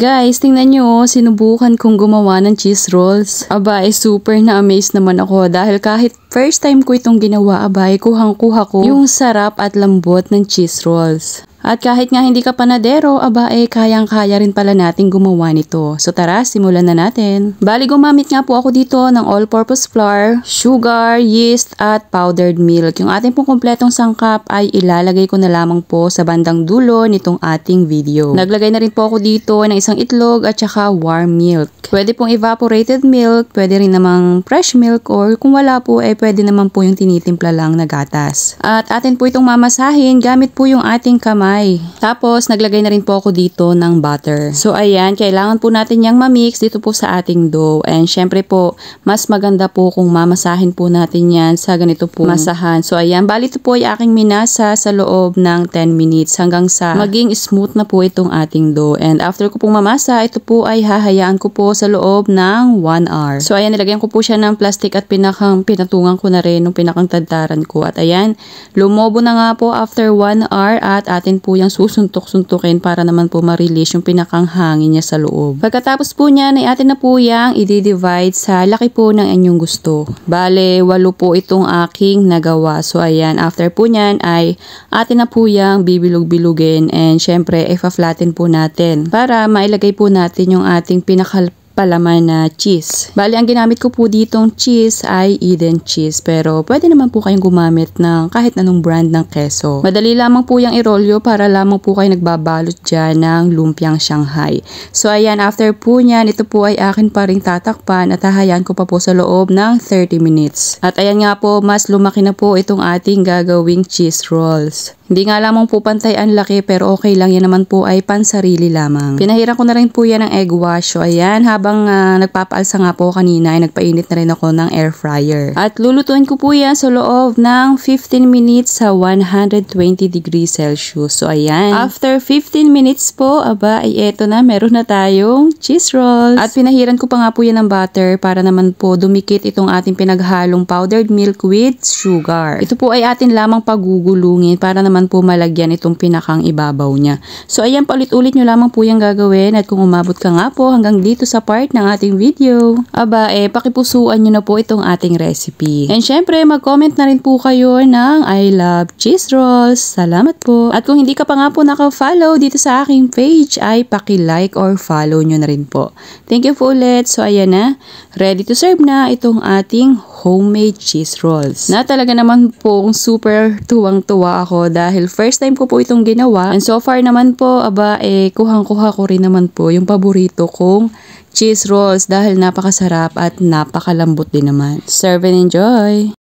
Guys, tingnan nyo, sinubukan kong gumawa ng cheese rolls. Aba, super na-amaze naman ako dahil kahit first time ko itong ginawa, aba, kuhang-kuha ko yung sarap at lambot ng cheese rolls. At kahit nga hindi ka panadero, aba kayang-kaya rin pala natin gumawa nito. So tara, simulan na natin. Bali, gumamit nga po ako dito ng all-purpose flour, sugar, yeast, at powdered milk. Yung ating pong kompletong sangkap ay ilalagay ko na lamang po sa bandang dulo nitong ating video. Naglagay na rin po ako dito ng isang itlog at saka warm milk. Pwede pong evaporated milk, pwede rin namang fresh milk, or kung wala po, pwede naman po yung tinitimpla lang na gatas. At atin po itong mamasahin gamit po yung ating kamay. Tapos, naglagay na rin po ako dito ng butter. So, ayan, kailangan po natin yung mamix dito po sa ating dough. And syempre po, mas maganda po kung mamasahin po natin yan sa ganito po masahan. So, ayan, bali ito po ay aking minasa sa loob ng 10 minutes hanggang sa maging smooth na po itong ating dough. And after ko pong mamasa, ito po ay hahayaan ko po sa loob ng 1 hour. So, ayan, nilagyan ko po siya ng plastic at pinatungan ko na rin ng pinakang tadtaran ko. At ayan, lumobo na nga po after 1 hour at atin po yung susuntok-suntukin para naman po ma-release yung pinakang hangin niya sa loob. Pagkatapos po niyan ay atin na po yung i-divide sa laki po ng inyong gusto. Bale, 8 po itong aking nagawa. So ayan, after po niyan ay atin na po yung bibilog-bilugin and syempre ifa-flatten po natin para mailagay po natin yung ating palaman na cheese. Bali, ang ginamit ko po ditong cheese ay Eden cheese, pero pwede naman po kayong gumamit ng kahit anong brand ng keso. Madali lamang po yung irolyo para lamang po kayo nagbabalot dyan ng lumpiang Shanghai. So ayan, after po nyan, ito po ay akin pa rin tatakpan at hahayan ko pa po sa loob ng 30 minutes. At ayan nga po, mas lumaki na po itong ating gagawing cheese rolls. Hindi nga lamang po pantay ang laki, pero okay lang, yan naman po ay pansarili lamang. Pinahiran ko na rin po yan ng egg wash. So ayan, habang nagpapaalsa nga po kanina ay nagpainit na rin ako ng air fryer. At lulutuin ko po yan sa loob ng 15 minutes sa 120 degrees Celsius. So ayan, after 15 minutes po, aba ay eto na, meron na tayong cheese rolls. At pinahiran ko pa nga po yan ng butter para naman po dumikit itong ating pinaghalong powdered milk with sugar. Ito po ay atin lamang pagugulungin para naman po malagyan itong pinakang ibabaw niya. So ayan, paulit-ulit nyo lamang po yung gagawin at kung umabot ka nga po hanggang dito sa part ng ating video, aba pakipusuan nyo na po itong ating recipe. And syempre, mag-comment na rin po kayo ng I love cheese rolls. Salamat po. At kung hindi ka pa nga po naka-follow dito sa aking page, ay paki-like or follow nyo na rin po. Thank you po ulit. So ayan na, ready to serve na itong ating homemade cheese rolls. Na talaga naman po super tuwang-tuwa ako dahil first time ko po itong ginawa. And so far naman po, aba kuhang-kuha ko rin naman po yung paborito kong cheese rolls dahil napakasarap at napakalambot din naman. Serve and enjoy!